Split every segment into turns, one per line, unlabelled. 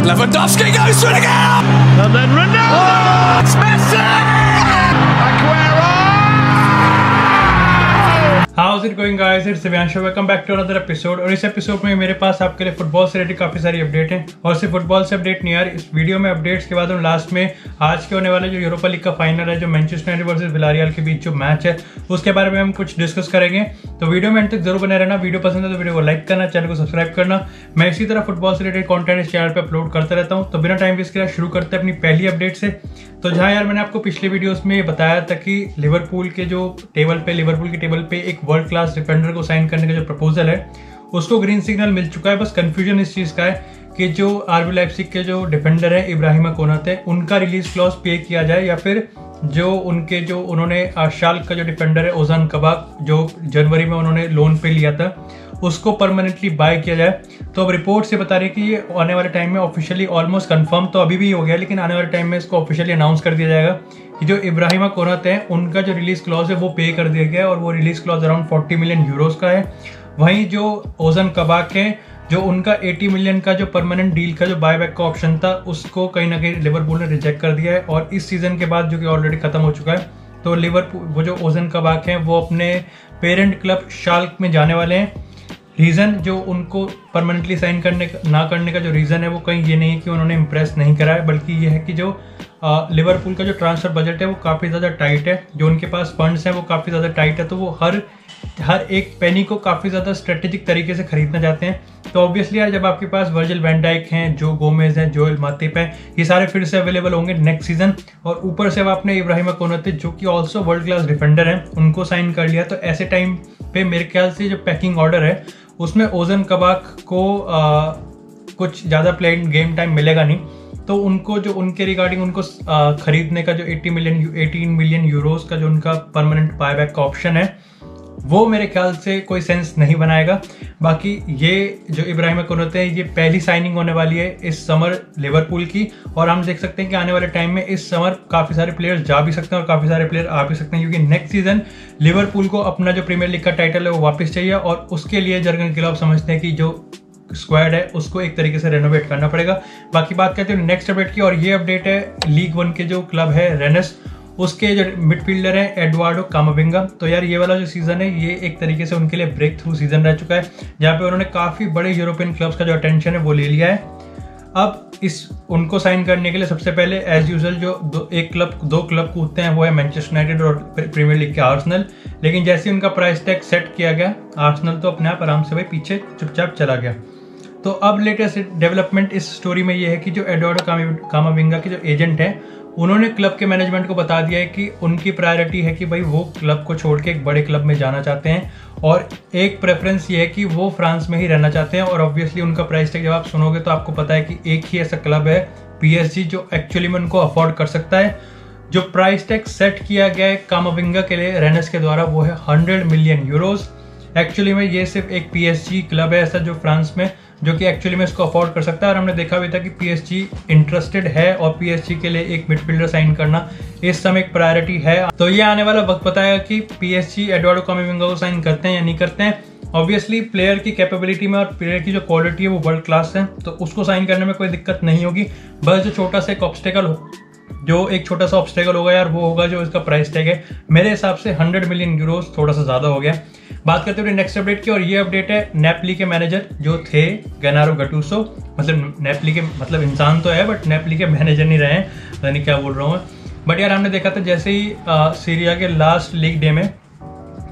Lewandowski goes for it again!
And then Ronaldo!
Oh, it's Messi! Aguero!
How's it going guys? It's Divyanshu. Welcome back to another episode। और इस episode में मेरे पास आपके लिए football से related काफी सारी अपडेट हैं। और सिर्फ फुटबॉल से अपडेट नहीं यार, इस वीडियो में अपडेट्स के बाद हम लास्ट में आज के होने वाले जो यूरोपा लीग का फाइनल है, जो मैनचेस्टर यूनाइटेड वर्सेस विलारियल के बीच जो मैच है, उसके बारे में हम कुछ डिस्कस करेंगे। तो वीडियो में एंड तक जरूर बने रहना। वीडियो पसंद है तो वीडियो को लाइक करना, चैनल को सब्सक्राइब करना। मैं इसी तरह फुटबॉल से रिलेटेड कंटेंट इस चैनल पे अपलोड करता रहता हूँ। तो बिना टाइम वेस्ट किए शुरू करते हैं अपनी पहली अपडेट से। तो जहाँ यार मैंने आपको पिछले वीडियोस में बताया था कि लिवरपूल की टेबल पे एक वर्ल्ड क्लास डिफेंडर को साइन करने का जो प्रपोजल है, उसको ग्रीन सिग्नल मिल चुका है। बस कंफ्यूजन इस चीज का है कि जो आरबी लाइप्जिग के जो डिफेंडर है इब्राहिमा कोनाते, उनका रिलीज क्लॉज पे किया जाए या फिर जो उन्होंने शाल्क का जो डिफेंडर है ओजान कबाक, जो जनवरी में उन्होंने लोन पे लिया था, उसको परमानेंटली बाय किया जाए। तो अब रिपोर्ट से बता रही है कि ये आने वाले टाइम में ऑफिशियली ऑलमोस्ट कंफर्म तो अभी भी हो गया, लेकिन आने वाले टाइम में इसको ऑफिशियली अनाउंस कर दिया जाएगा कि जो इब्राहिमा कोनाते हैं उनका जो रिलीज क्लॉज है वो पे कर दिया गया है, और वो release clause around 40 million euros का है। वहीं जो ओजान कबाक है, जो उनका 80 मिलियन का जो परमानेंट डील का जो बायबैक का ऑप्शन था, उसको कहीं ना कहीं लिवरपूल ने रिजेक्ट कर दिया है। और इस सीजन के बाद जो कि ऑलरेडी खत्म हो चुका है, तो लिवरपूल वो जो ओजान कबाक हैं वो अपने पेरेंट क्लब शाल्क में जाने वाले हैं। रीज़न जो उनको परमानेंटली साइन ना करने का जो रीज़न है वो कहीं ये नहीं है कि उन्होंने इम्प्रेस नहीं करा है, बल्कि ये है कि जो लिवरपूल का जो ट्रांसफर बजट है वो काफ़ी ज़्यादा टाइट है, जो उनके पास फंड्स हैं वो काफ़ी ज़्यादा टाइट है। तो वो हर एक पेनी को काफ़ी ज़्यादा स्ट्रेटेजिक तरीके से खरीदना चाहते हैं। तो ऑब्वियसली यार, जब आपके पास वर्जिल वैन डाइक हैं, जो गोमेज हैं, जोएल मातिप हैं, ये सारे फिर से अवेलेबल होंगे नेक्स्ट सीजन, और ऊपर से अब आपने इब्राहिमा कोनाते जो कि ऑल्सो वर्ल्ड क्लास डिफेंडर हैं उनको साइन कर लिया, तो ऐसे टाइम पे मेरे ख्याल से जो पैकिंग ऑर्डर है उसमें ओजान कबाक को कुछ ज़्यादा प्लेइंग गेम टाइम मिलेगा नहीं। तो उनको जो उनके रिगार्डिंग उनको खरीदने का जो 18 मिलियन यूरोज का जो उनका परमानेंट बायबैक का ऑप्शन है, वो मेरे ख्याल से कोई सेंस नहीं बनाएगा। बाकी ये जो इब्राहिमा कोनाते हैं, ये पहली साइनिंग होने वाली है इस समर लिवरपूल की, और हम देख सकते हैं कि आने वाले टाइम में इस समर काफ़ी सारे प्लेयर्स जा भी सकते हैं और काफ़ी सारे प्लेयर आ भी सकते हैं, क्योंकि नेक्स्ट सीजन लिवरपूल को अपना जो प्रीमियर लीग का टाइटल है वो वापस चाहिए, और उसके लिए जर्गन क्लॉप समझते हैं कि जो स्क्वाड है उसको एक तरीके से रेनोवेट करना पड़ेगा। बाकी बात करते हैं नेक्स्ट अपडेट की, और ये अपडेट है लीग 1 के जो क्लब है रेनेस, उसके जो मिडफील्डर है एडवार्डो कामाविंगा। तो यार ये वाला जो सीजन है ये एक तरीके से उनके लिए ब्रेक थ्रू सीजन रह चुका है, जहाँ पे उन्होंने काफ़ी बड़े यूरोपियन क्लब्स का जो अटेंशन है वो ले लिया है। अब उनको साइन करने के लिए सबसे पहले एज यूजुअल जो दो क्लब कूदते हैं वो है मैनचेस्टर यूनाइटेड और प्रीमियर लीग के आर्सेनल। लेकिन जैसे उनका प्राइस टैग सेट किया गया, आर्सेनल तो अपने आप आराम से भाई पीछे चुपचाप चला गया। तो अब लेटेस्ट डेवलपमेंट इस स्टोरी में ये है कि जो एडवार्डो कामाविंगा के जो एजेंट है, उन्होंने क्लब के मैनेजमेंट को बता दिया है कि उनकी प्रायोरिटी है कि भाई वो क्लब को छोड़ के एक बड़े क्लब में जाना चाहते हैं, और एक प्रेफरेंस ये है कि वो फ्रांस में ही रहना चाहते हैं। और ऑब्वियसली उनका प्राइस टैग जब आप सुनोगे तो आपको पता है कि एक ही ऐसा क्लब है PSG जो एक्चुअली में उनको अफोर्ड कर सकता है। जो प्राइस टैग सेट किया गया है कामाविंगा के लिए रेनेस के द्वारा वो है 100 मिलियन यूरोज। एक्चुअली में ये सिर्फ एक PSG क्लब है ऐसा जो फ्रांस में, जो कि एक्चुअली में इसको अफोर्ड कर सकता है। और हमने देखा भी था कि PSG इंटरेस्टेड है, और PSG के लिए एक मिडफील्डर साइन करना इस समय एक प्रायोरिटी है। तो ये आने वाला वक्त बताएगा कि PSG एडवार्डो कामाविंगा को साइन करते हैं या नहीं करते हैं। ऑब्वियसली प्लेयर की कैपेबिलिटी में और प्लेयर की जो क्वालिटी है वो वर्ल्ड क्लास है, तो उसको साइन करने में कोई दिक्कत नहीं होगी। बस जो छोटा सा ऑब्स्टेकल होगा यार, वो होगा जो इसका प्राइस टैग है। मेरे हिसाब से 100 मिलियन यूरोज थोड़ा सा ज्यादा हो गया। बात करते हैं नेक्स्ट अपडेट की, और ये अपडेट है नेपली के मैनेजर जो थे गेनारो गटूसो, मतलब नेपली के मतलब इंसान तो है बट नेपली के मैनेजर नहीं रहे हैं, पता नहीं क्या बोल रहा हूँ मैं। बट यार हमने देखा था जैसे ही सीरिया के लास्ट लीग डे में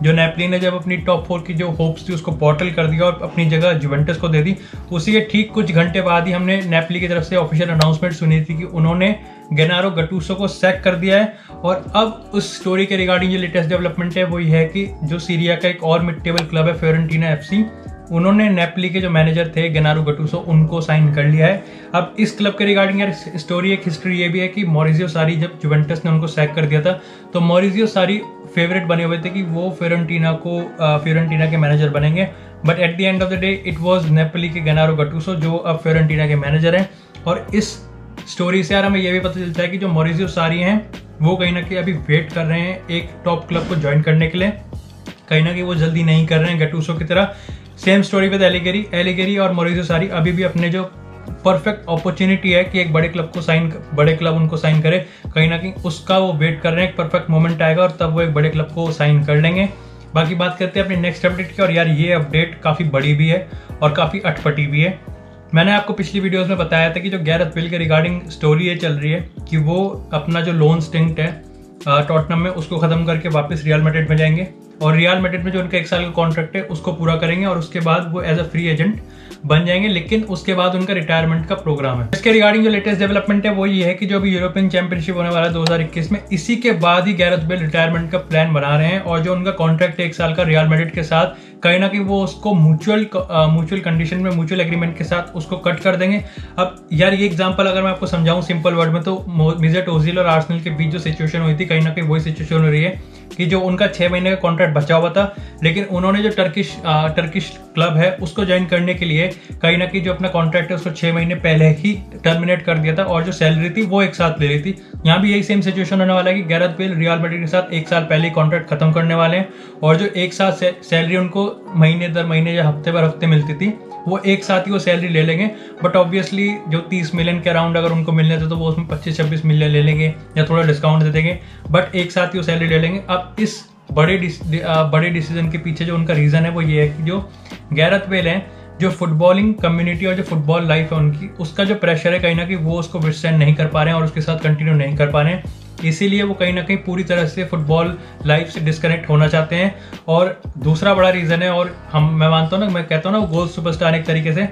जो नेपली ने जब अपनी टॉप 4 की जो होप्स थी उसको बॉटल कर दिया और अपनी जगह जुवेंटस को दे दी, उसी के ठीक कुछ घंटे बाद ही हमने नेपली की तरफ से ऑफिशियल अनाउंसमेंट सुनी थी कि उन्होंने गेनारो गटूसो को सैक कर दिया है। और अब उस स्टोरी के रिगार्डिंग जो लेटेस्ट डेवलपमेंट है वो ये है कि जो सीरिया का एक और मिड टेबल क्लब है फियोरेंटीना FC, उन्होंने नेपली के जो मैनेजर थे गेनारो गटूसो उनको साइन कर लिया है। अब इस क्लब के रिगार्डिंग यार स्टोरी एक हिस्ट्री ये भी है कि मॉरिजियो सारी जब जुवेंटस ने उनको सैक कर दिया था, तो मॉरिजियो सारी फेवरेट बने हुए थे कि वो फियोरेंटीना के मैनेजर बनेंगे। But at the end of the day it was Nepali के गेनारो गटूसो जो अब फियोरेंटीना के मैनेजर हैं। और इस स्टोरी से यार हमें यह भी पता चलता है कि जो मॉरिजियो सारी हैं वो कहीं ना कहीं अभी वेट कर रहे हैं एक टॉप क्लब को ज्वाइन करने के लिए, कहीं ना कहीं वो जल्दी नहीं कर रहे हैं गटूसो की तरह। सेम स्टोरी विद एलिगेरी और मॉरिजियो सारी अभी भी अपने जो परफेक्ट अपॉर्चुनिटी है कि एक बड़े क्लब उनको साइन करे। कहीं ना कहीं उसका वो वेट कर रहे हैं, एक परफेक्ट मोमेंट आएगा और तब वो एक बड़े क्लब को साइन कर लेंगे। बाकी बात करते हैं अपने नेक्स्ट अपडेट की, और यार ये अपडेट काफ़ी बड़ी भी है और काफ़ी अटपटी भी है। मैंने आपको पिछली वीडियोस में बताया था कि जो गैरेथ बेल के रिगार्डिंग स्टोरी ये चल रही है कि वो अपना जो लोन स्टिंट है टॉटनहम में उसको खत्म करके वापस रियल मैड्रिड में जाएंगे और रियल मैड्रिड में जो उनका 1 साल का कॉन्ट्रैक्ट है उसको पूरा करेंगे और उसके बाद वो एज अ फ्री एजेंट बन जाएंगे, लेकिन उसके बाद उनका रिटायरमेंट का प्रोग्राम है। इसके रिगार्डिंग जो लेटेस्ट डेवलपमेंट है वो ये है कि जो अभी यूरोपियन चैंपियनशिप होने वाला है 2021 में, इसी के बाद ही गैरेथ बेल रिटायरमेंट का प्लान बना रहे हैं और जो उनका कॉन्ट्रैक्ट है 1 साल का रियल मैड्रिड के साथ, कहीं ना कहीं वो उसको म्यूचुअल कंडीशन में, म्यूचुअल एग्रीमेंट के साथ उसको कट कर देंगे। अब यार ये एग्जांपल अगर मैं आपको समझाऊं सिंपल वर्ड में, तो मेसेट ओजिल और आर्सेनल के बीच जो सिचुएशन हुई थी, कहीं ना कहीं वही सिचुएशन हो रही है कि जो उनका 6 महीने का कॉन्ट्रैक्ट बचा हुआ था, लेकिन उन्होंने जो टर्किश क्लब है उसको ज्वाइन करने के लिए कहीं ना कहीं जो अपना कॉन्ट्रैक्ट है उसको 6 महीने पहले ही टर्मिनेट कर दिया था और जो सैलरी थी वो एक साथ ले रही थी। यहाँ भी यही सेम सिचुएशन होने वाला है कि गैरेथ बेल रियल मैड्रिड के साथ 1 साल पहले ही कॉन्ट्रैक्ट खत्म करने वाले हैं और जो एक साथ सैलरी उनको महीने दर महीने या हफ्ते भर हफ्ते मिलती थी वो एक साथ ही वो सैलरी ले लेंगे। बट ऑब्वियसली जो 30 मिलियन के अराउंड अगर उनको मिलने थे तो वो उसमें 25-26 मिलियन ले लेंगे या थोड़ा डिस्काउंट दे देंगे, बट एक साथ ही वो सैलरी ले लेंगे। अब इस बड़े डिसीजन के पीछे जो उनका रीजन है वो ये है कि जो गैरेथ बेल है, जो फुटबॉलिंग कम्युनिटी और जो फुटबॉल लाइफ है उनकी, उसका जो प्रेशर है कहीं ना कहीं वो उसको विथस्टैंड नहीं कर पा रहे हैं और उसके साथ कंटिन्यू नहीं कर पा रहे हैं, इसीलिए वो कहीं ना कहीं पूरी तरह से फुटबॉल लाइफ से डिस्कनेक्ट होना चाहते हैं। और दूसरा बड़ा रीजन है, और मैं मानता हूँ ना, मैं कहता हूँ ना, वो गोल्फ सुपरस्टार एक तरीके से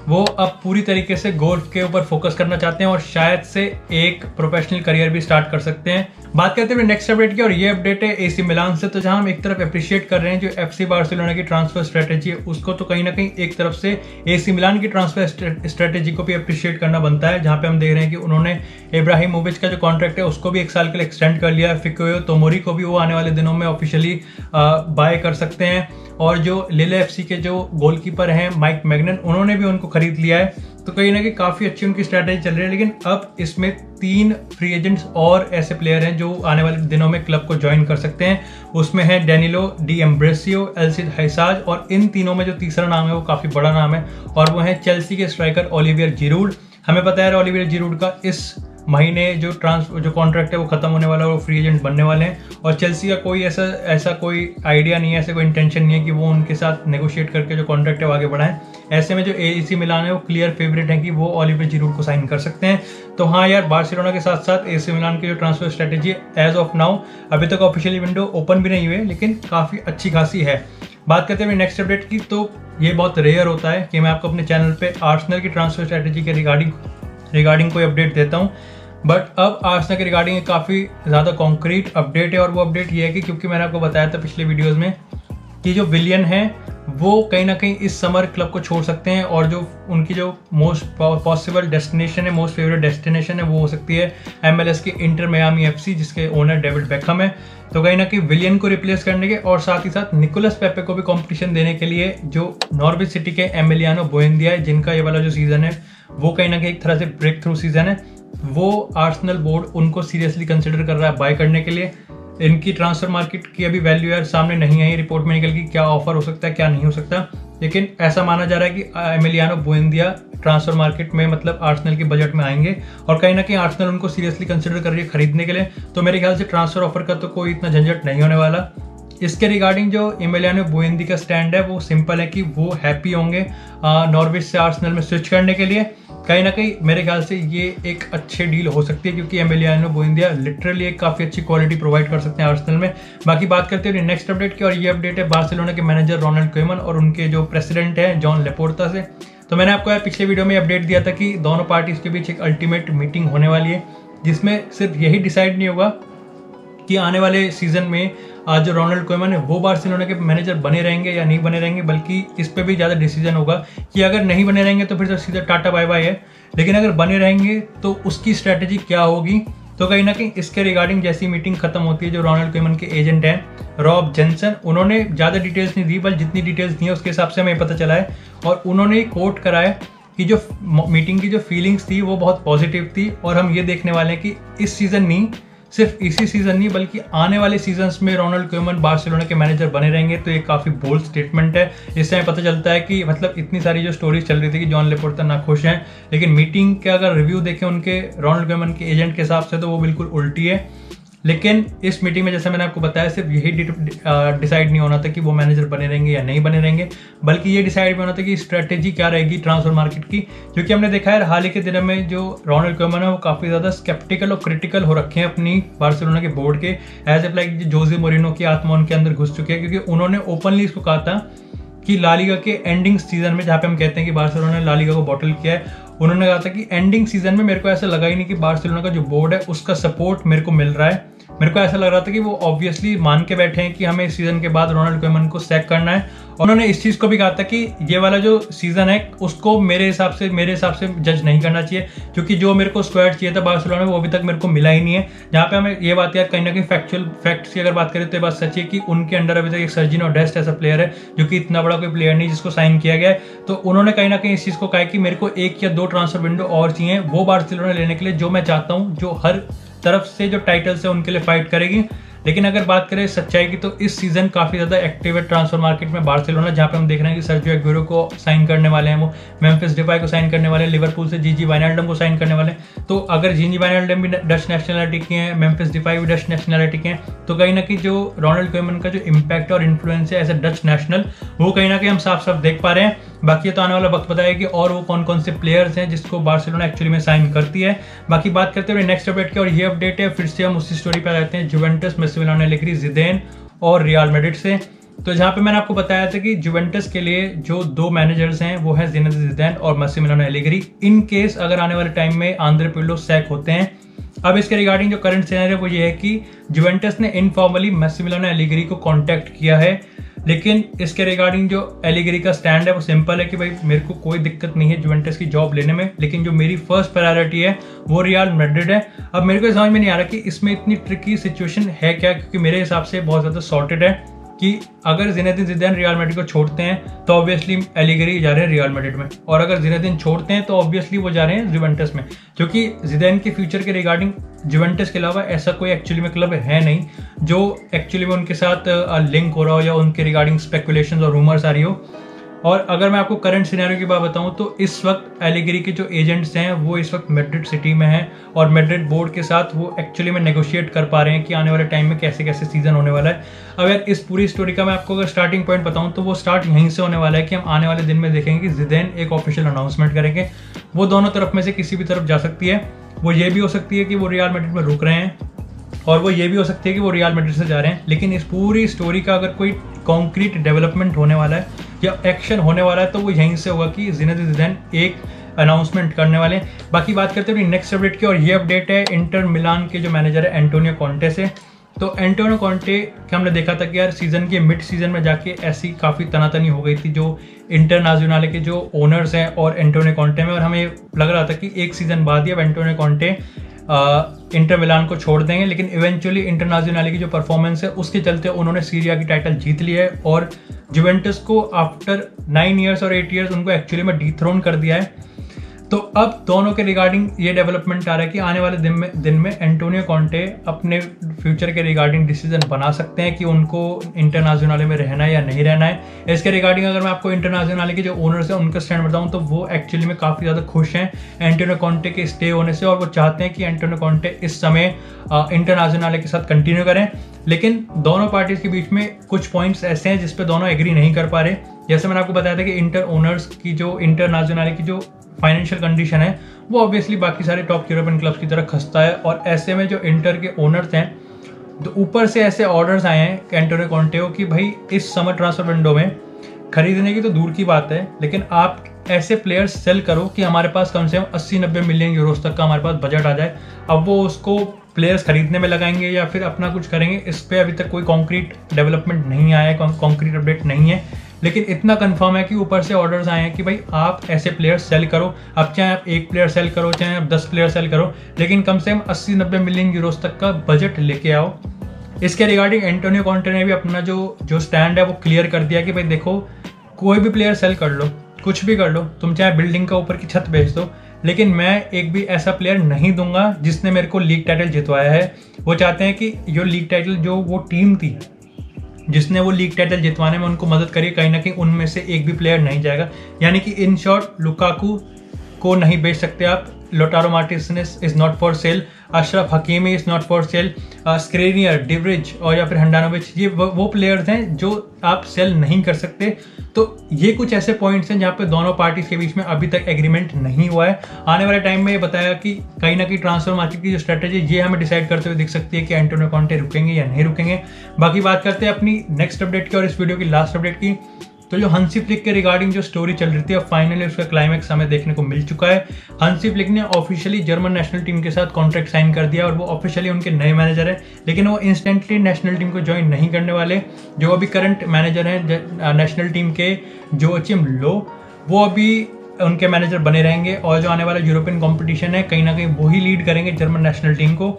वो अब पूरी तरीके से गोल्फ के ऊपर फोकस करना चाहते हैं और शायद से एक प्रोफेशनल करियर भी स्टार्ट कर सकते हैं। बात करते हैं नेक्स्ट अपडेट की, और ये अपडेट है एसी मिलान से। तो जहां हम एक तरफ अप्रिशिएट कर रहे हैं जो एफसी बार्सिलोना की ट्रांसफर स्ट्रेटेजी है उसको, तो कहीं ना कहीं एक तरफ से एसी मिलान की ट्रांसफर स्ट्रेटेजी को भी अप्रिशिएट करना बनता है, जहां पे हम देख रहे हैं कि उन्होंने इब्राहिमोविच का जो कॉन्ट्रैक्ट है उसको भी 1 साल के लिए एक्सटेंड कर लिया है। फिकोयो तोमोरी को भी वो आने वाले दिनों में ऑफिशियली बाय कर सकते हैं, और जो लिले एफसी के जो गोलकीपर हैं माइक मैग्नन, उन्होंने भी उनको खरीद लिया है। तो कहीं ना कहीं काफी अच्छी उनकी स्ट्रैटेजी चल रही है। लेकिन अब इसमें 3 फ्री एजेंट्स और ऐसे प्लेयर हैं जो आने वाले दिनों में क्लब को ज्वाइन कर सकते हैं। उसमें है डेनिलो डी एम्ब्रेसियो, एल्सिड हैसाज, और इन तीनों में जो तीसरा नाम है वो काफी बड़ा नाम है और वो है चेल्सी के स्ट्राइकर ओलिवियर जिरूड। हमें पता है ओलिवियर जिरूड का इस महीने जो कॉन्ट्रैक्ट है वो खत्म होने वाला है, वो फ्री एजेंट बनने वाले हैं और चेल्सी का कोई ऐसा कोई आइडिया नहीं है, ऐसा कोई इंटेंशन नहीं है कि वो उनके साथ नेगोशिएट करके जो कॉन्ट्रैक्ट है वो आगे बढ़ाएं। ऐसे में जो एसी मिलान है वो क्लियर फेवरेट है कि वो ओलिवियर जिरूड को साइन कर सकते हैं। तो हाँ यार, बार्सिलोना के साथ साथ एसी मिलान की जो ट्रांसफर स्ट्रेटेजी है एज ऑफ नाउ, अभी तक ऑफिशियली विंडो ओपन भी नहीं हुई है लेकिन काफी अच्छी खासी है। बात करते हैं नेक्स्ट अपडेट की, तो ये बहुत रेयर होता है कि मैं आपको अपने चैनल पे आर्सेनल की ट्रांसफर स्ट्रेटेजी के रिगार्डिंग कोई अपडेट देता हूँ, बट अब आर्सेनल के रिगार्डिंग काफ़ी ज़्यादा कॉन्क्रीट अपडेट है। और वो अपडेट ये है कि क्योंकि मैंने आपको बताया था पिछले वीडियोस में कि जो विलियन है वो कहीं ना कहीं इस समर क्लब को छोड़ सकते हैं और जो उनकी जो मोस्ट पॉसिबल डेस्टिनेशन है, मोस्ट फेवरेट डेस्टिनेशन है, वो हो सकती है MLS की इंटर मियामी FC, जिसके ओनर डेविड बेकहम है। तो कहीं ना कहीं विलियन को रिप्लेस करने के और साथ ही साथ निकोलस पेपे को भी कंपटीशन देने के लिए जो नॉर्विच सिटी के एमिलियानो बुएंदिया है, जिनका ये वाला जो सीजन है वो कहीं ना कहीं एक तरह से ब्रेक थ्रू सीजन है, वो आर्सेनल बोर्ड उनको सीरियसली कंसिडर कर रहा है बाय करने के लिए। इनकी ट्रांसफर मार्केट की अभी वैल्यू यार सामने नहीं आई, रिपोर्ट में निकल गई क्या ऑफर हो सकता है क्या नहीं हो सकता, लेकिन ऐसा माना जा रहा है कि एमिलियानो बुएंदिया ट्रांसफर मार्केट में मतलब आर्सेनल के बजट में आएंगे और कहीं ना कहीं आर्सेनल उनको सीरियसली कंसिडर कर रही है खरीदने के लिए। तो मेरे ख्याल से ट्रांसफर ऑफर का तो कोई इतना झंझट नहीं होने वाला। इसके रिगार्डिंग जो एमिलियानो बुएंदी का स्टैंड है वो सिंपल है कि वो हैप्पी होंगे नॉर्विच से आर्सेनल में स्विच करने के लिए। कहीं ना कहीं मेरे ख्याल से ये एक अच्छी डील हो सकती है क्योंकि एमिलियानो बुएंदिया लिटरली एक काफ़ी अच्छी क्वालिटी प्रोवाइड कर सकते हैं आर्सेनल में। बाकी बात करते हैं नेक्स्ट अपडेट की, और ये अपडेट है बार्सिलोना के मैनेजर रोनाल्ड कोएमन और उनके जो प्रेसिडेंट हैं जॉन लेपोर्ता से। तो मैंने आपको पिछले वीडियो में अपडेट दिया था कि दोनों पार्टीज के बीच एक अल्टीमेट मीटिंग होने वाली है जिसमें सिर्फ यही डिसाइड नहीं होगा कि आने वाले सीजन में जो रोनाल्ड कोएमन है वो बार्सिलोना के मैनेजर बने रहेंगे या नहीं बने रहेंगे, बल्कि इस पे भी ज़्यादा डिसीजन होगा कि अगर नहीं बने रहेंगे तो फिर तो सीधा टाटा बाय बाय है, लेकिन अगर बने रहेंगे तो उसकी स्ट्रैटेजी क्या होगी। तो कहीं ना कहीं इसके रिगार्डिंग जैसी मीटिंग खत्म होती है, जो रोनाल्ड कोएमन के एजेंट हैं रॉब जेंसन, उन्होंने ज़्यादा डिटेल्स नहीं दी, बल्कि जितनी डिटेल्स दी है उसके हिसाब से हमें पता चला है और उन्होंने कोट करा है कि जो मीटिंग की जो फीलिंग्स थी वो बहुत पॉजिटिव थी और हम ये देखने वाले हैं कि इस सीज़न नहीं सिर्फ इसी सीजन नहीं बल्कि आने वाले सीजन्स में रोनाल्ड कोएमन बार्सिलोना के मैनेजर बने रहेंगे। तो ये काफी बोल्ड स्टेटमेंट है। इससे पता चलता है कि मतलब इतनी सारी जो स्टोरीज चल रही थी कि जॉन लेपोर्ता नाखुश हैं, लेकिन मीटिंग के अगर रिव्यू देखें उनके रोनाल्ड कोएमन के एजेंट के हिसाब से तो वो बिल्कुल उल्टी है। लेकिन इस मीटिंग में जैसे मैंने आपको बताया सिर्फ यही डिसाइड नहीं होना था कि वो मैनेजर बने रहेंगे या नहीं बने रहेंगे, बल्कि ये डिसाइड होना था कि स्ट्रेटेजी क्या रहेगी ट्रांसफर मार्केट की। क्योंकि हमने देखा है हाल ही के दिनों में जो रोनाल्ड कोएमन है वो काफी ज्यादा स्केप्टिकल और क्रिटिकल हो रखे हैं अपनी बार्सिलोना के बोर्ड के, एज एफ लाइक जोसे मोरिनो की आत्मा उनके अंदर घुस चुकी है। क्योंकि उन्होंने ओपनली इसको कहा था कि ला लीगा के एंडिंग सीजन में, जहाँ पे हम कहते हैं कि बार्सिलोना ने ला लीगा को बॉटल किया है, उन्होंने कहा था कि एंडिंग सीजन में मेरे को ऐसा लगा ही नहीं कि बार्सिलोना का जो बोर्ड है उसका सपोर्ट मेरे को मिल रहा है। मेरे को ऐसा लग रहा था कि वो ऑब्वियसली मान के बैठे हैं कि हमें इस सीजन के बाद रोनाल्ड कोएमन को सैक करना है। उन्होंने इस चीज को भी कहा था कि ये वाला जो सीजन है उसको मेरे हिसाब से जज नहीं करना चाहिए, क्योंकि जो मेरे को स्क्वाड चाहिए था बार्सिलोना में वो अभी तक मेरे को मिला ही नहीं है। जहाँ पे हमें ये बात यार कहीं ना कहीं फैक्चुअल फैक्ट्स की अगर बात करें तो ये बात सच है कि उनके अंडर अभी तक एक सर्जिनो डेस्ट ऐसा प्लेयर है जो कि इतना बड़ा कोई प्लेयर नहीं जिसको साइन किया गया है। तो उन्होंने कहीं ना कहीं इस चीज को कहा कि मेरे को 1 या 2 ट्रांसफर विंडो और चाहिए वो बार्सिलोना लेने के लिए, जो मैं चाहता हूँ, जो हर तरफ से जो टाइटल्स है उनके लिए फाइट करेगी। लेकिन अगर बात करें सच्चाई की तो इस सीजन काफी ज्यादा एक्टिव है ट्रांसफर मार्केट में बार्सिलोना, जहां पे हम देख रहे हैं कि सर्जियो एग्यूरो को साइन करने वाले हैं, वो मेम्फिस डिपाई को साइन करने वाले हैं, लिवरपूल से जीजी वाइनाल्डम को साइन करने वाले हैं। तो अगर जीजी वाइनाल्डम भी डच नेशनलिटी के हैं, मेम्फिस डिपाई भी डच नेशनलिटी के हैं, तो कहीं ना कहीं जो रोनाल्ड कोएमन का जो इम्पैक्ट और इन्फ्लुएंस है एज ए डच नेशनल वो कहीं ना कहीं हम साफ साफ देख पा रहे हैं। बाकी तो आने वाला वक्त बताएगा कि और वो कौन कौन से प्लेयर्स हैं जिसको बार्सिलोना एक्चुअली में साइन करती है। बाकी बात करते हुए नेक्स्ट अपडेट की, और ये अपडेट है फिर से हम उसी स्टोरी पे आ जाते हैं जुवेंटस, मास्सिमिलियानो एलेग्री, जिडेन और रियल मैड्रिड से। तो जहां पे मैंने आपको बताया था कि जुवेंटस के लिए जो 2 मैनेजर्स हैं वो है ज़िनेदिन ज़िडेन और मास्सिमिलियानो एलेग्री, इन केस अगर आने वाले टाइम में आंद्रे पिर्लो सैक होते हैं। अब इसके रिगार्डिंग जो करंट सिनेरियो वो ये है कि जुवेंटस ने इनफॉर्मली मास्सिमिलियानो एलेग्री को कांटेक्ट किया है, लेकिन इसके रिगार्डिंग जो एलेग्री का स्टैंड है वो सिंपल है कि भाई मेरे को कोई दिक्कत नहीं है जुवेंटस की जॉब लेने में, लेकिन जो मेरी फर्स्ट प्रायोरिटी है वो रियल मैड्रिड है। अब मेरे को समझ में नहीं आ रहा कि इसमें इतनी ट्रिकी सिचुएशन है क्या, क्योंकि मेरे हिसाब से बहुत ज्यादा सॉर्टेड है कि अगर ज़िनेदिन ज़िडेन रियल मैड्रिड को छोड़ते हैं तो ऑब्वियसली एलेग्री जा रहे हैं रियल मैड्रिड में, और अगर ज़िनेदिन छोड़ते हैं तो ऑब्वियसली वो जा रहे हैं जुवेंटस में, क्योंकि ज़िडेन के फ्यूचर के रिगार्डिंग जुवेंटस के अलावा ऐसा कोई एक्चुअली में क्लब है नहीं जो एक्चुअली में उनके साथ लिंक हो रहा हो या उनके रिगार्डिंग स्पेकुलेशंस और रूमर्स आ रही हो। और अगर मैं आपको करंट सिनेरियो की बात बताऊं तो इस वक्त एलेग्री के जो एजेंट्स हैं वो इस वक्त मैड्रिड सिटी में हैं और मैड्रिड बोर्ड के साथ वो एक्चुअली में नेगोशिएट कर पा रहे हैं कि आने वाले टाइम में कैसे कैसे सीजन होने वाला है। अब यार इस पूरी स्टोरी का मैं आपको अगर स्टार्टिंग पॉइंट बताऊं तो वो स्टार्ट यहीं से होने वाला है कि हम आने वाले दिन में देखेंगे कि ज़िडेन एक ऑफिशियल अनाउंसमेंट करेंगे। वो दोनों तरफ में से किसी भी तरफ जा सकती है, वो ये भी हो सकती है कि वो रियल मैड्रिड में रुक रहे हैं, और वो ये भी हो सकती है कि वो रियल मैड्रिड से जा रहे हैं। लेकिन इस पूरी स्टोरी का अगर कोई कॉन्क्रीट डेवलपमेंट होने वाला है या एक्शन होने वाला है तो वो यहीं से होगा कि ज़िनेदिन ज़िडेन एक अनाउंसमेंट करने वाले हैं। बाकी बात करते हैं नेक्स्ट अपडेट की, और ये अपडेट है इंटर मिलान के जो मैनेजर है एंटोनियो कॉन्टे से। तो एंटोनियो कॉन्टे के हमने देखा था कि यार सीजन के मिड सीजन में जाके ऐसी काफ़ी तनातनी हो गई थी जो इंटरनेशनल के जो ओनर्स हैं और एंटोनियो कॉन्टे में, और हमें लग रहा था कि एक सीजन बाद ही अब एंटोनियो कॉन्टे इंटर मिलान को छोड़ देंगे। लेकिन इवेंचुअली इंटरनेशनल की जो परफॉर्मेंस है उसके चलते उन्होंने सीरिया की टाइटल जीत ली है और जुवेंटस को आफ्टर 9 ईयर्स और 8 ईयर्स उनको एक्चुअली में डीथ्रोन कर दिया है। तो अब दोनों के रिगार्डिंग ये डेवलपमेंट आ रहा है कि आने वाले दिन में एंटोनियो कॉन्टे अपने फ्यूचर के रिगार्डिंग डिसीजन बना सकते हैं कि उनको इंटरनेशनल में रहना है या नहीं रहना है। इसके रिगार्डिंग अगर मैं आपको इंटरनेशनल के जो ओनर्स हैं उनका स्टैंड बताऊं तो वो एक्चुअली में काफ़ी ज़्यादा खुश हैं एंटोनियो कॉन्टे के स्टे होने से, और वो चाहते हैं कि एंटोनियो कॉन्टे इस समय इंटरनेशनल के साथ कंटिन्यू करें। लेकिन दोनों पार्टीज के बीच में कुछ पॉइंट्स ऐसे हैं जिसपे दोनों एग्री नहीं कर पा रहे। जैसे मैंने आपको बताया था कि इंटर ओनर्स की जो इंटरनेशनल की जो फाइनेंशियल कंडीशन है वो ऑब्वियसली बाकी सारे टॉप यूरोपियन क्लब्स की तरह खस्ता है, और ऐसे में जो इंटर के ओनर्स हैं तो ऊपर से ऐसे ऑर्डर्स आए हैं एंटोनियो कॉन्टे को कि भाई इस समर ट्रांसफर विंडो में खरीदने की तो दूर की बात है, लेकिन आप ऐसे प्लेयर्स सेल करो कि हमारे पास कम से कम 80-90 मिलियन यूरोस तक का हमारे पास बजट आ जाए। अब वो उसको प्लेयर्स खरीदने में लगाएंगे या फिर अपना कुछ करेंगे, इस पर अभी तक कोई कॉन्क्रीट डेवलपमेंट नहीं आया है, कॉन्क्रीट अपडेट नहीं है। लेकिन इतना कंफर्म है कि ऊपर से ऑर्डर्स आए हैं कि भाई आप ऐसे प्लेयर्स सेल करो। अब चाहे आप 1 प्लेयर सेल करो, चाहे आप 10 प्लेयर सेल करो, लेकिन कम से कम 80-90 मिलियन यूरोस तक का बजट लेके आओ। इसके रिगार्डिंग एंटोनियो कॉन्टे ने भी अपना जो स्टैंड है वो क्लियर कर दिया कि भाई देखो कोई भी प्लेयर सेल कर लो, कुछ भी कर लो, तुम चाहे बिल्डिंग का ऊपर की छत बेच दो, लेकिन मैं एक भी ऐसा प्लेयर नहीं दूंगा जिसने मेरे को लीग टाइटल जितवाया है। वो चाहते हैं कि जो लीग टाइटल, जो वो टीम थी जिसने वो लीग टाइटल जितवाने में उनको मदद करी, कहीं ना कहीं उनमें से एक भी प्लेयर नहीं जाएगा। यानी कि इन शॉर्ट, लुकाकू को नहीं बेच सकते आप, Lautaro Martinez is not for sale, Achraf Hakimi is not for sale, Skriniar, de Vrij और या फिर हंडानोविच, ये वो प्लेयर्स हैं जो आप सेल नहीं कर सकते। तो ये कुछ ऐसे पॉइंट्स हैं जहाँ पे दोनों पार्टीज के बीच में अभी तक एग्रीमेंट नहीं हुआ है। आने वाले टाइम में ये बताया कि कहीं ना कहीं ट्रांसफर मार्केट की जो स्ट्रेटेजी ये हमें डिसाइड करते हुए दिख सकती है कि एंटोनियो कॉन्टे रुकेंगे या नहीं रुकेंगे। बाकी बात करते हैं अपनी नेक्स्ट अपडेट की और इस वीडियो की लास्ट अपडेट की। तो जो हंसी फ्लिक के रिगार्डिंग जो स्टोरी चल रही थी, अब फाइनली उसका क्लाइमैक्स हमें देखने को मिल चुका है। हंसी फ्लिक ने ऑफिशियली जर्मन नेशनल टीम के साथ कॉन्ट्रैक्ट साइन कर दिया और वो ऑफिशियली उनके नए मैनेजर हैं, लेकिन वो इंस्टेंटली नेशनल टीम को ज्वाइन नहीं करने वाले। जो अभी करंट मैनेजर हैं नेशनल टीम के, जोचिम लो, वो अभी उनके मैनेजर बने रहेंगे और जो आने वाला यूरोपियन कॉम्पिटिशन है कहीं ना कहीं वही लीड करेंगे जर्मन नेशनल टीम को,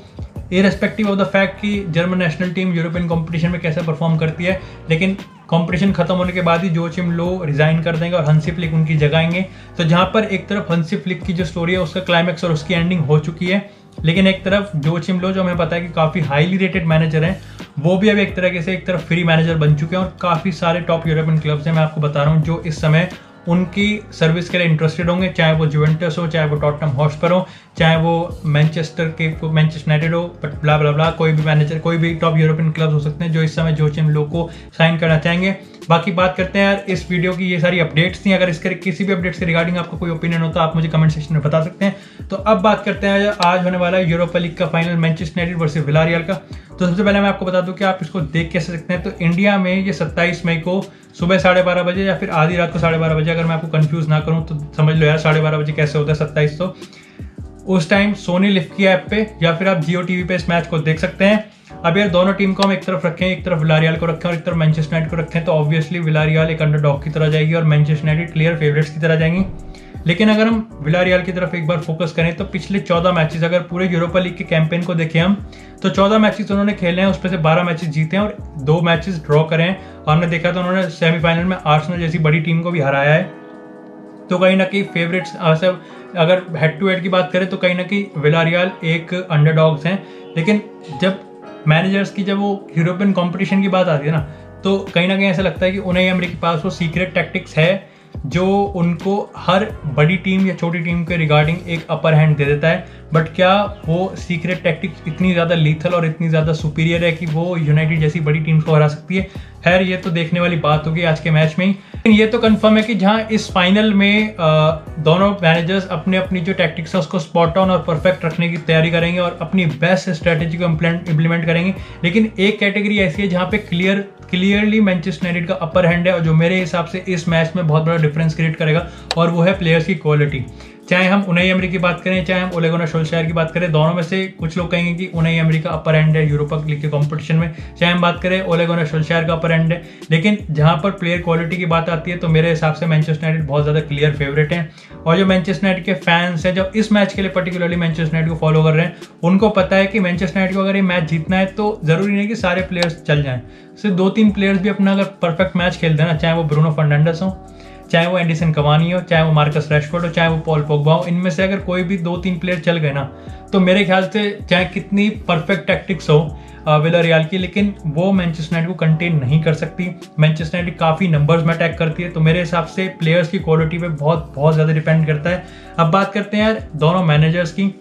इररेस्पेक्टिव ऑफ द फैक्ट कि German national team European competition में कैसे परफॉर्म करती है। लेकिन कंपटीशन खत्म होने के बाद ही जोचिम लो रिजाइन कर देंगे और हंसी फ्लिक उनकी जगह आएंगे। तो जहां पर एक तरफ हंसी फ्लिक की जो स्टोरी है उसका क्लाइमैक्स और उसकी एंडिंग हो चुकी है, लेकिन एक तरफ जोचिम लो, जो हमें पता है कि काफी हाईली रेटेड मैनेजर हैं, वो भी अब एक तरीके से एक तरफ फ्री मैनेजर बन चुके हैं और काफी सारे टॉप यूरोपियन क्लब्स हैं, मैं आपको बता रहा हूँ, जो इस समय उनकी सर्विस के लिए इंटरेस्टेड होंगे, चाहे वो जुवेंटस हो, चाहे वो टॉटनहम हॉटस्पर हो, चाहे वो मैनचेस्टर यूनाइटेड हो, बट ब्ला ब्ला ब्ला, कोई भी मैनेजर, कोई भी टॉप यूरोपियन क्लब्स हो सकते हैं जो इस समय जोचिम लो को साइन करना चाहेंगे। बाकी बात करते हैं यार इस वीडियो की, ये सारी अपडेट्स थी। अगर इसके किसी भी अपडेट से रिगार्डिंग आपका कोई ओपिनियन हो तो आप मुझे कमेंट सेक्शन में बता सकते हैं। तो अब बात करते हैं आज होने वाला है यूरोपा लीग का final, Manchester United versus Villarreal का। तो सबसे पहले मैं आपको बता दूं कि आप इसको देख कैसे सकते हैं। तो इंडिया में ये 27 मई को सुबह 12:30 बजे या फिर आधी रात को 12:30 बजे, अगर मैं आपको कंफ्यूज ना करूं तो समझ लो यार 12:30 बजे कैसे होता है 27, तो उस टाइम सोनी लिव की ऐप पे या फिर आप जियो टीवी पे इस मैच को देख सकते हैं। अब यार दोनों टीम को हम एक तरफ रखें, एक तरफ विलारियल को रखें और एक तरफ मैनचेस्टर यूनाइटेड को रखें, तो ऑब्वियसली विलारियल एक अंडरडॉग की तरह जाएगी और मैनचेस्टर यूनाइटेड क्लियर फेवरेट्स की तरह जाएंगी। लेकिन अगर हम विलारियल की तरफ एक बार फोकस करें तो पिछले 14 मैचेस, अगर पूरे यूरोपा लीग के कैंपेन को देखें हम, तो 14 मैचेस उन्होंने खेले हैं, उसमें से 12 मैचेस जीते हैं और 2 मैचेस ड्रॉ करे हैं। और हमने देखा तो उन्होंने सेमीफाइनल में आर्सेनल जैसी बड़ी टीम को भी हराया है। तो कहीं ना कहीं फेवरेट्स, अगर हेड टू हेड की बात करें तो कहीं ना कहीं विलारियल एक अंडरडॉग्स हैं। लेकिन जब मैनेजर्स की, जब वो यूरोपियन कंपटीशन की बात आती है ना, तो कहीं ना कहीं ऐसा लगता है कि उनई एमरी के पास वो सीक्रेट टैक्टिक्स है जो उनको हर बड़ी टीम या छोटी टीम के रिगार्डिंग एक अपर हैंड दे देता है। बट क्या वो सीक्रेट टैक्टिक्स इतनी ज़्यादा लीथल और इतनी ज़्यादा सुपीरियर है कि वो यूनाइटेड जैसी बड़ी टीम्स को हरा सकती है? खैर, ये तो देखने वाली बात होगी आज के मैच में ही। लेकिन ये तो कंफर्म है कि जहां इस फाइनल में दोनों मैनेजर्स अपने अपनी जो टैक्टिक्स है उसको स्पॉट ऑन और परफेक्ट रखने की तैयारी करेंगे और अपनी बेस्ट स्ट्रेटेजी को इम्प्लीमेंट करेंगे। लेकिन एक कैटेगरी ऐसी है जहां पे क्लियरली मैनचेस्टर यूनाइटेड का अपर हैंड है और जो मेरे हिसाब से इस मैच में बहुत बड़ा डिफरेंस क्रिएट करेगा, और वो है प्लेयर्स की क्वालिटी। चाहे हम उनई एमरी की बात करें, चाहे हम ओले गुनार सोल्शायर की बात करें, दोनों में से कुछ लोग कहेंगे कि उनई एमरी का अपर हैंड है यूरोपा लीग के कंपटीशन में, चाहे हम बात करें ओले गुनार सोल्शायर का अपर हैंड है। लेकिन जहां पर प्लेयर क्वालिटी की बात आती है तो मेरे हिसाब से मैनचेस्टर यूनाइटेड बहुत ज्यादा क्लियर फेवरेट है। और जो मैनचेस्टर यूनाइटेड के फैंस हैं, जो इस मैच के लिए पर्टिकुलरली मैनचेस्टर यूनाइटेड को फॉलो कर रहे हैं, उनको पता है कि मैनचेस्टर यूनाइटेड को अगर ये मैच जीतना है तो जरूरी नहीं कि सारे प्लेयर्स चल जाएं, सिर्फ 2-3 प्लेयर्स भी अपना अगर परफेक्ट मैच खेल देना, चाहे वो ब्रूनो फर्नांडिस हो, चाहे वो एंडरसन कवानी हो, चाहे वो मार्कस रैशफोर्ड हो, चाहे वो पॉल पोग्बा हो, इनमें से अगर कोई भी 2-3 प्लेयर चल गए ना, तो मेरे ख्याल से चाहे कितनी परफेक्ट टैक्टिक्स हो विलारियल की, लेकिन वो मैनचेस्टर यूनाइटेड को कंटेन नहीं कर सकती। मैनचेस्टर यूनाइटेड काफी नंबर्स में अटैक करती है, तो मेरे हिसाब से प्लेयर्स की क्वालिटी पे बहुत ज्यादा डिपेंड करता है। अब बात करते हैं यार दोनों मैनेजर्स की।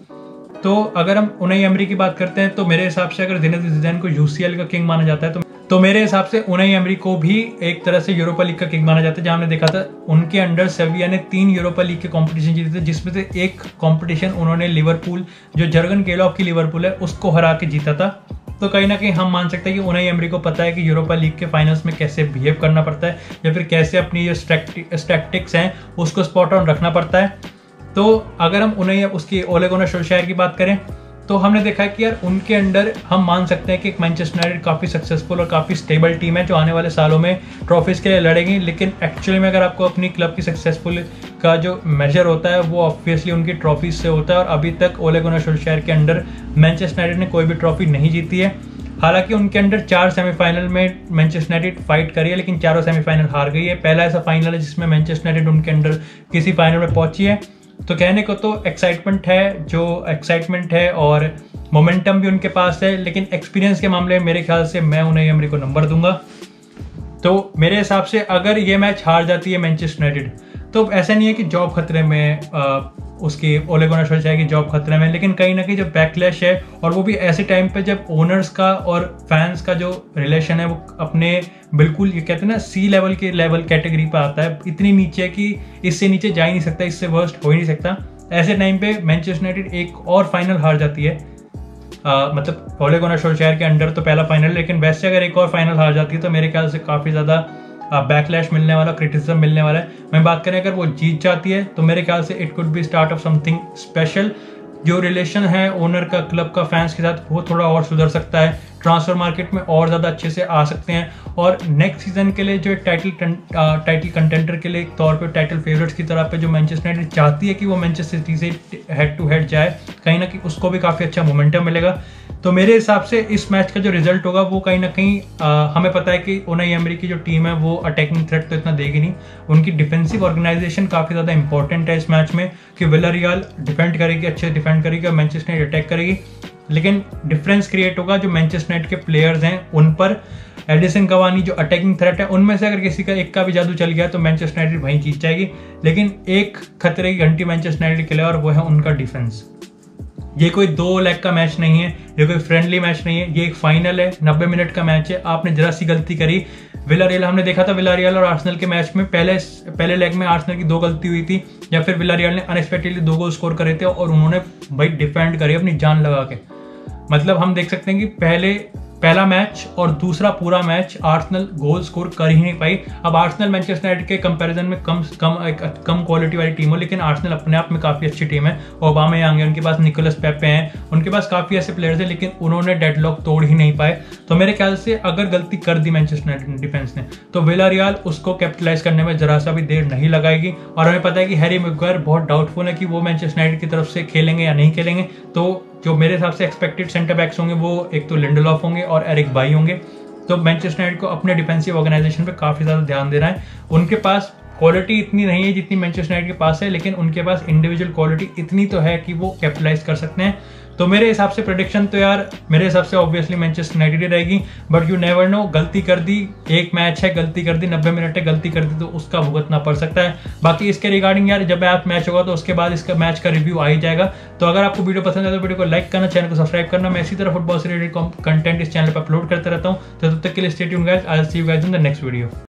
तो अगर हम उनई एमरी की बात करते हैं तो मेरे हिसाब से अगर ज़िनेदिन ज़िडान को यूसीएल का किंग माना जाता है तो मेरे हिसाब से उनई एमरी को भी एक तरह से यूरोपा लीग का किंग माना जाता है। जहां हमने देखा था उनके अंडर सेविया ने 3 यूरोपा लीग के कंपटीशन जीते थे, जिसमें से एक कंपटीशन उन्होंने लिवरपूल, जो जर्गन क्लोप की लिवरपूल है, उसको हरा के जीता था। तो कहीं ना कहीं हम मान सकते हैं कि उनई एमरी को पता है कि यूरोपा लीग के फाइनल्स में कैसे बिहेव करना पड़ता है या फिर कैसे अपनी जो टैक्टिक्स हैं उसको स्पॉट ऑन रखना पड़ता है। तो अगर हम उसकी ओले गुनार सोल्शायर की बात करें तो हमने देखा है कि यार उनके अंडर हम मान सकते हैं कि एक मैनचेस्टर यूनाइटेड काफ़ी सक्सेसफुल और काफ़ी स्टेबल टीम है जो आने वाले सालों में ट्रॉफीज़ के लिए लड़ेगी। लेकिन एक्चुअली में अगर आपको अपनी क्लब की सक्सेसफुल का जो मेजर होता है वो ऑब्वियसली उनकी ट्रॉफीज से होता है, और अभी तक ओले गुनार सोल्शायर के अंडर मैनचेस्टर यूनाइटेड ने कोई भी ट्रॉफी नहीं जीती है। हालांकि उनके अंडर 4 सेमीफाइनल में मैनचेस्टर यूनाइटेड फाइट करी है, लेकिन चारों सेमीफाइनल हार गई है। पहला ऐसा फाइनल है जिसमें मैनचेस्टर यूनाइटेड उनके अंडर किसी फाइनल में पहुंची है। तो कहने को तो एक्साइटमेंट है और मोमेंटम भी उनके पास है, लेकिन एक्सपीरियंस के मामले में मेरे ख्याल से मैं उन्हें एमरी को नंबर दूंगा। तो मेरे हिसाब से अगर ये मैच हार जाती है मैनचेस्टर यूनाइटेड, तो ऐसा नहीं है कि जॉब खतरे में, उसकी ओले गुनार सोल्शायर की जॉब खतरे में, लेकिन कहीं ना कहीं जो बैकलैश है, और वो भी ऐसे टाइम पे जब ओनर्स का और फैंस का जो रिलेशन है वो अपने बिल्कुल ये कहते हैं ना सी लेवल के कैटेगरी पे आता है, इतनी नीचे कि इससे नीचे जा ही नहीं सकता, इससे वर्स्ट हो ही नहीं सकता। ऐसे टाइम पे मैनचेस्टर यूनाइटेड एक और फाइनल हार जाती है, मतलब ओले गुनार सोल्शायर के अंडर तो पहला फाइनल, लेकिन वैसे अगर एक और फाइनल हार जाती है तो मेरे ख्याल से काफ़ी ज़्यादा बैकलैश मिलने वाला, क्रिटिसिज्म मिलने वाला है। मैं बात करें अगर वो जीत जाती है तो मेरे ख्याल से it could be start of something special. जो रिलेशन है ओनर का क्लब का फैंस के साथ वो थोड़ा और सुधर सकता है, ट्रांसफर मार्केट में और ज़्यादा अच्छे से आ सकते हैं, और नेक्स्ट सीजन के लिए जो टाइटल कंटेंडर के लिए एक तौर पे टाइटल फेवरेट्स की तरह पे जो मैनचेस्टर यूनाइटेड चाहती है कि वो मैनचेस्टर सिटी से हेड टू हेड जाए, कहीं ना कहीं उसको भी काफ़ी अच्छा मोमेंटम मिलेगा। तो मेरे हिसाब से इस मैच का जो रिजल्ट होगा वो कहीं ना कहीं हमें पता है कि उनाई एमरी की जो टीम है वो अटैकिंग थ्रेट तो इतना देगी नहीं, उनकी डिफेंसिव ऑर्गेनाइजेशन काफ़ी ज़्यादा इंपॉर्टेंट है इस मैच में, कि विलारियल डिफेंड करेगी, अच्छे डिफेंड करेगी और मैनचेस्टर यूनाइटेड अटैक करेगी, लेकिन डिफरेंस क्रिएट होगा जो मैनचेस्टर यूनाइटेड के प्लेयर्स हैं उन पर। एडिसन कवानी जो अटैकिंग थ्रेट है उनमें से अगर किसी का एक का भी जादू चल गया तो मैनचेस्टर यूनाइटेड वहीं जीत जाएगी, लेकिन एक खतरे की घंटी मैनचेस्टर यूनाइटेड के लिए और वो है उनका डिफेंस। ये कोई 2 लेग का मैच नहीं है, ये कोई फ्रेंडली मैच नहीं है, ये एक फाइनल है, 90 मिनट का मैच है। आपने जरा सी गलती करी, विलारियल हमने देखा था विलारियल और आर्सेनल के मैच में पहले लेग में आर्सेनल की 2 गलती हुई थी, या फिर विलारियल ने अनएक्सपेक्टेडली 2 गोल स्कोर करे थे और उन्होंने भाई डिफेंड करे अपनी जान लगा के। मतलब हम देख सकते हैं कि पहला मैच और दूसरा पूरा मैच आर्सेनल गोल स्कोर कर ही नहीं पाई। अब आर्सेनल मैनचेस्टर यूनाइटेड के कंपैरिजन में कम क्वालिटी वाली टीम हो, लेकिन आर्सेनल अपने आप में काफ़ी अच्छी टीम है। ओबामेयांग है, उनके पास निकोलस पेपे हैं, उनके पास काफ़ी ऐसे प्लेयर्स हैं, लेकिन उन्होंने डेडलॉक तोड़ ही नहीं पाए। तो मेरे ख्याल से अगर गलती कर दी मैनचेस्टर यूनाइटेड डिफेंस ने तो विलारियल उसको कैपिटलाइज करने में जरा सा भी देर नहीं लगाएगी, और हमें पता है कि हैरी मैग्वायर बहुत डाउटफुल है कि वो मैनचेस्टर यूनाइटेड की तरफ से खेलेंगे या नहीं खेलेंगे। तो जो मेरे हिसाब से एक्सपेक्टेड सेंटर बैक्स होंगे वो एक तो लिंडलॉफ होंगे और एरिक बाई होंगे। तो मैनचेस्टर यूनाइटेड को अपने डिफेंसिव ऑर्गेनाइजेशन पे काफ़ी ज़्यादा ध्यान देना है। उनके पास क्वालिटी इतनी नहीं है जितनी मैनचेस्टर यूनाइटेड के पास है, लेकिन उनके पास इंडिविजुअल क्वालिटी इतनी तो है कि वो कैपिटलाइज कर सकते हैं। तो मेरे हिसाब से प्रेडिक्शन तो यार मेरे हिसाब से ऑब्वियसली मैनचेस्टर यूनाइटेड ही रहेगी, बट यू नेवर नो, गलती कर दी, एक मैच है, गलती कर दी, 90 मिनट है, गलती कर दी तो उसका भुगतना पड़ सकता है। बाकी इसके रिगार्डिंग यार जब मैच होगा तो उसके बाद इसका मैच का रिव्यू आ ही जाएगा। तो अगर आपको वीडियो पसंद है तो वीडियो को लाइक करना, चैनल को सब्सक्राइब करना। मैं इसी तरह फुटबॉल से रिलेटेड कंटेंट इस चैनल पर अपलोड करते रहता हूँ। तो तब तक के लिए stay tuned guys, I will see you guys in the next video.